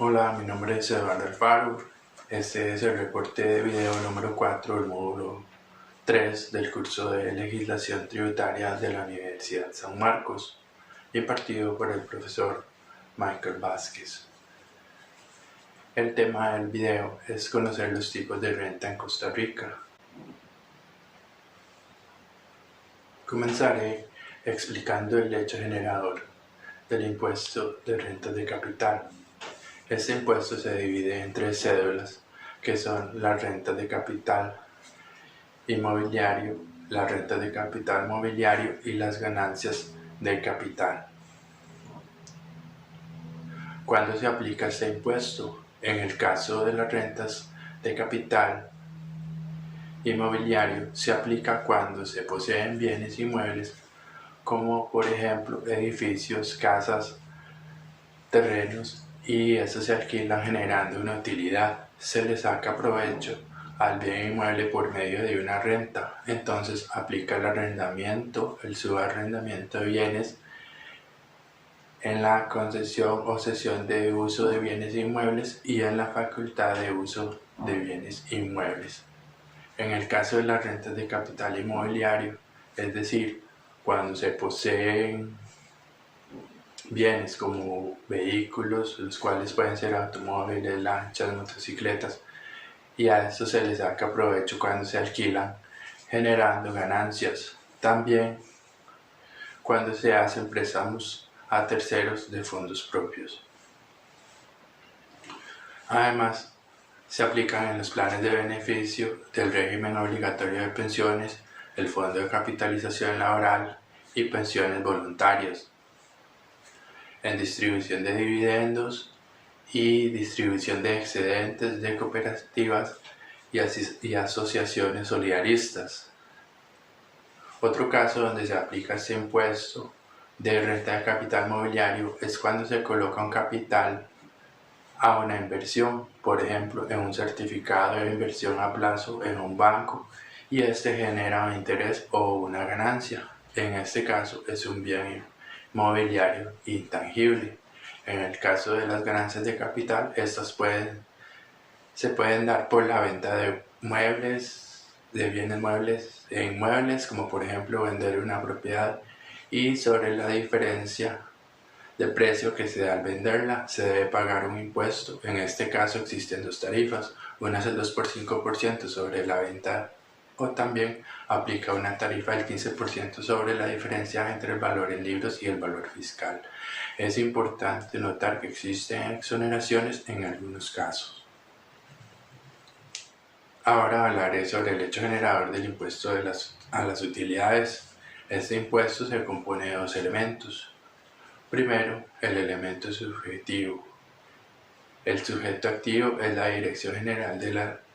Hola, mi nombre es Eduardo Alfaro. Este es el reporte de video número 4 del módulo 3 del curso de Legislación Tributaria de la Universidad San Marcos, impartido por el profesor Michael Vázquez. El tema del video es conocer los tipos de renta en Costa Rica. Comenzaré explicando el hecho generador del impuesto de renta de capital. Este impuesto se divide en tres cédulas, que son la renta de capital inmobiliario, la renta de capital mobiliario y las ganancias del capital. ¿Cuándo se aplica este impuesto? En el caso de las rentas de capital inmobiliario se aplica cuando se poseen bienes inmuebles como por ejemplo edificios, casas, terrenos, y estos se alquilan generando una utilidad. Se le saca provecho al bien inmueble por medio de una renta. Entonces aplica el arrendamiento, el subarrendamiento de bienes en la concesión o cesión de uso de bienes inmuebles y en la facultad de uso de bienes inmuebles. En el caso de las rentas de capital inmobiliario, es decir, cuando se poseen bienes como vehículos, los cuales pueden ser automóviles, lanchas, motocicletas, y a esto se les saca provecho cuando se alquilan, generando ganancias. También cuando se hacen préstamos a terceros de fondos propios. Además, se aplican en los planes de beneficio del régimen obligatorio de pensiones, el Fondo de Capitalización Laboral y pensiones voluntarias, en distribución de dividendos y distribución de excedentes de cooperativas y asociaciones solidaristas. Otro caso donde se aplica este impuesto de renta de capital mobiliario es cuando se coloca un capital a una inversión, por ejemplo en un certificado de inversión a plazo en un banco, y este genera un interés o una ganancia. En este caso es un bien mobiliario intangible. En el caso de las ganancias de capital, estas se pueden dar por la venta de muebles, de bienes muebles e inmuebles, como por ejemplo vender una propiedad, y sobre la diferencia de precio que se da al venderla se debe pagar un impuesto. En este caso existen dos tarifas, una es el 2x5% sobre la venta, o también aplica una tarifa del 15% sobre la diferencia entre el valor en libros y el valor fiscal. Es importante notar que existen exoneraciones en algunos casos. Ahora hablaré sobre el hecho generador del impuesto a las utilidades. Este impuesto se compone de dos elementos. Primero, el elemento subjetivo. El sujeto activo es la Dirección General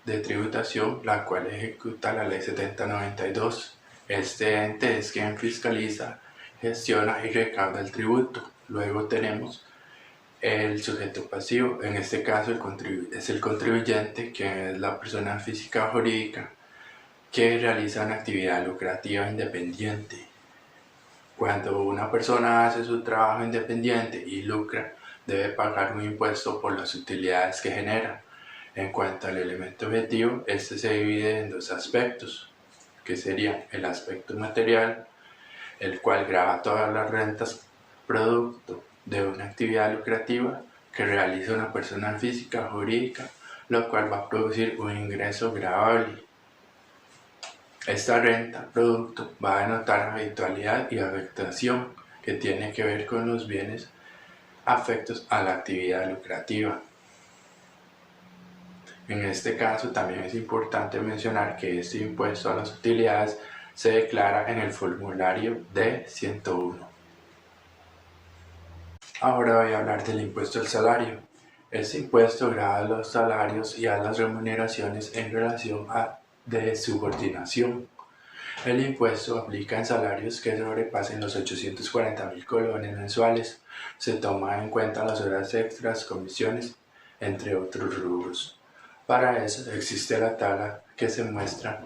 de Tributación, la cual ejecuta la Ley 7092. Este ente es quien fiscaliza, gestiona y recauda el tributo. Luego tenemos el sujeto pasivo. En este caso es el contribuyente, que es la persona física o jurídica que realiza una actividad lucrativa independiente. Cuando una persona hace su trabajo independiente y lucra, debe pagar un impuesto por las utilidades que genera. En cuanto al elemento objetivo, este se divide en dos aspectos, que serían el aspecto material, el cual grava todas las rentas producto de una actividad lucrativa que realiza una persona física o jurídica, lo cual va a producir un ingreso gravable. Esta renta producto va a denotar habitualidad y afectación, que tiene que ver con los bienes afectos a la actividad lucrativa. En este caso también es importante mencionar que este impuesto a las utilidades se declara en el formulario D101. Ahora voy a hablar del impuesto al salario. Este impuesto grava a los salarios y a las remuneraciones en relación a de subordinación. El impuesto aplica en salarios que sobrepasen los 840.000 colones mensuales. Se toma en cuenta las horas extras, comisiones, entre otros rubros. Para eso existe la tabla que se muestra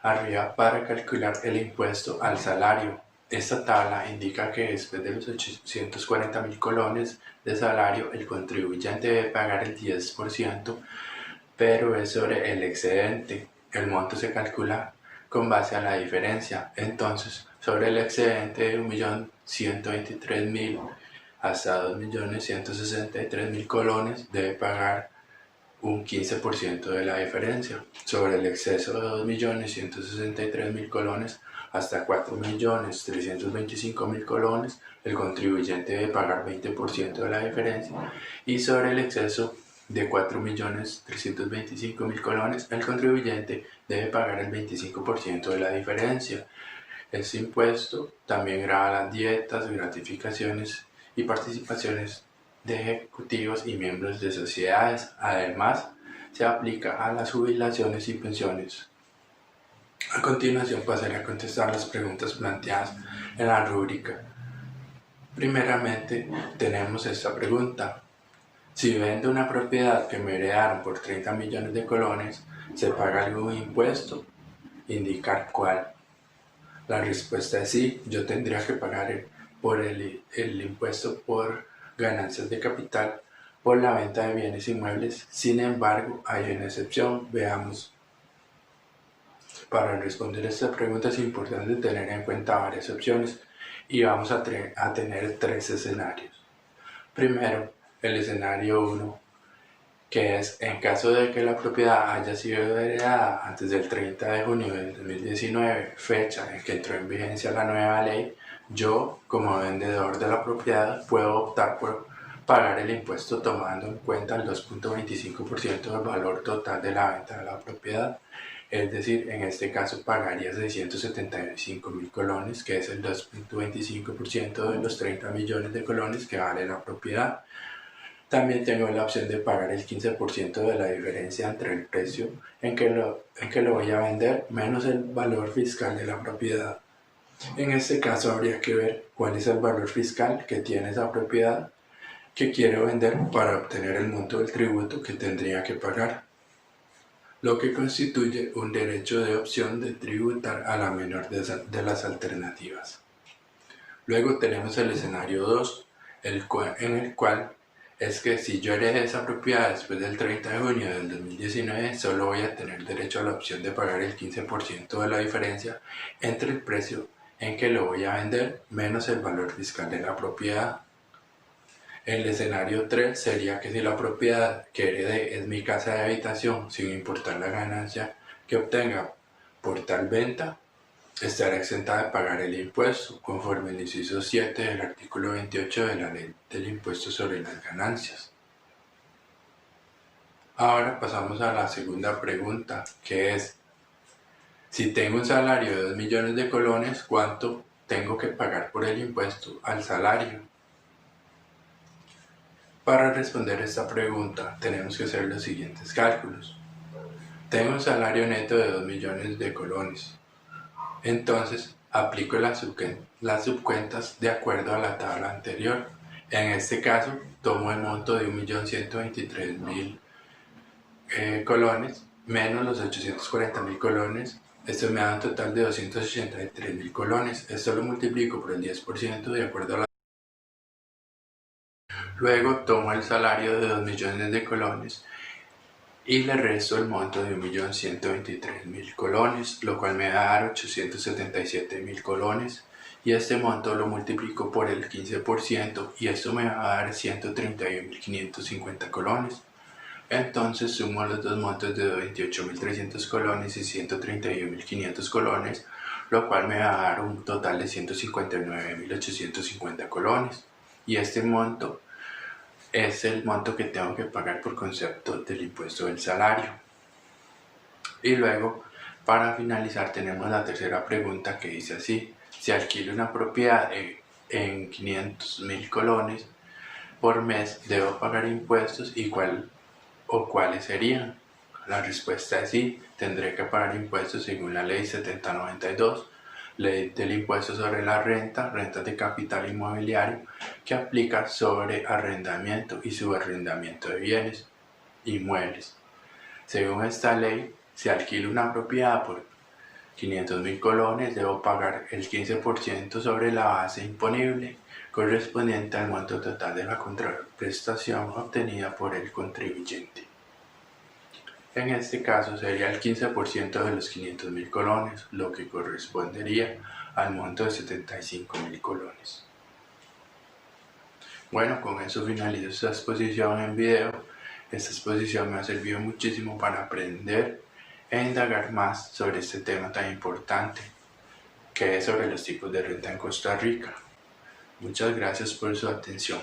arriba para calcular el impuesto al salario. Esta tabla indica que después de los 840.000 colones de salario, el contribuyente debe pagar el 10%, pero es sobre el excedente. El monto se calcula con base a la diferencia. Entonces, sobre el excedente de 1.123.000 hasta 2.163.000 colones, debe pagar un 15% de la diferencia. Sobre el exceso de 2.163.000 colones hasta 4.325.000 colones, el contribuyente debe pagar 20% de la diferencia. Y sobre el exceso de 4.325.000 colones, el contribuyente debe pagar el 25% de la diferencia. Este impuesto también grava las dietas, gratificaciones y participaciones de ejecutivos y miembros de sociedades. Además, se aplica a las jubilaciones y pensiones. A continuación pasaré a contestar las preguntas planteadas en la rúbrica. Primeramente, tenemos esta pregunta. Si vendo una propiedad que me heredaron por 30 millones de colones, ¿se paga algún impuesto? Indicar cuál. La respuesta es sí, yo tendría que pagar el impuesto por ganancias de capital por la venta de bienes inmuebles. Sin embargo, hay una excepción. Veamos. Para responder esta pregunta es importante tener en cuenta varias opciones y vamos a tener tres escenarios. Primero, el escenario 1, que es en caso de que la propiedad haya sido heredada antes del 30 de junio del 2019, fecha en que entró en vigencia la nueva ley, yo, como vendedor de la propiedad, puedo optar por pagar el impuesto tomando en cuenta el 2.25% del valor total de la venta de la propiedad. Es decir, en este caso pagaría 675.000 colones, que es el 2.25% de los 30 millones de colones que vale la propiedad. También tengo la opción de pagar el 15% de la diferencia entre el precio en que lo voy a vender menos el valor fiscal de la propiedad. En este caso habría que ver cuál es el valor fiscal que tiene esa propiedad que quiero vender para obtener el monto del tributo que tendría que pagar, lo que constituye un derecho de opción de tributar a la menor de las alternativas. Luego tenemos el escenario 2, en el cual es que si yo heredé esa propiedad después del 30 de junio del 2019, solo voy a tener derecho a la opción de pagar el 15% de la diferencia entre el precio en que lo voy a vender menos el valor fiscal de la propiedad. El escenario 3 sería que si la propiedad que heredé es mi casa de habitación, sin importar la ganancia que obtenga por tal venta, estará exenta de pagar el impuesto, conforme el inciso 7 del artículo 28 de la Ley del Impuesto sobre las Ganancias. Ahora pasamos a la segunda pregunta, que es, si tengo un salario de 2 millones de colones, ¿cuánto tengo que pagar por el impuesto al salario? Para responder esta pregunta tenemos que hacer los siguientes cálculos. Tengo un salario neto de 2 millones de colones. Entonces aplico las subcuentas de acuerdo a la tabla anterior. En este caso tomo el monto de 1.123.000 colones menos los 840.000 colones. Esto me da un total de 283.000 colones. Esto lo multiplico por el 10% de acuerdo a la... Luego tomo el salario de 2 millones de colones y le resto el monto de 1.123.000 colones, lo cual me va a dar 877.000 colones, y este monto lo multiplico por el 15% y esto me va a dar 131.550 colones. Entonces sumo los dos montos de 28.300 colones y 131.500 colones, lo cual me va a dar un total de 159.850 colones, y este monto es el monto que tengo que pagar por concepto del impuesto del salario. Y luego, para finalizar, tenemos la tercera pregunta que dice así: si alquilo una propiedad en 500.000 colones por mes, ¿debo pagar impuestos y cuáles serían? La respuesta es sí, tendré que pagar impuestos según la ley 7092, Ley del Impuesto sobre la Renta, Rentas de Capital Inmobiliario, que aplica sobre arrendamiento y subarrendamiento de bienes inmuebles. Según esta ley, se alquila una propiedad 500.000 colones, debo pagar el 15% sobre la base imponible correspondiente al monto total de la contraprestación obtenida por el contribuyente. En este caso sería el 15% de los 500.000 colones, lo que correspondería al monto de 75.000 colones. Bueno, con eso finalizo esta exposición en video. Esta exposición me ha servido muchísimo para aprender e indagar más sobre este tema tan importante, que es sobre los tipos de renta en Costa Rica. Muchas gracias por su atención.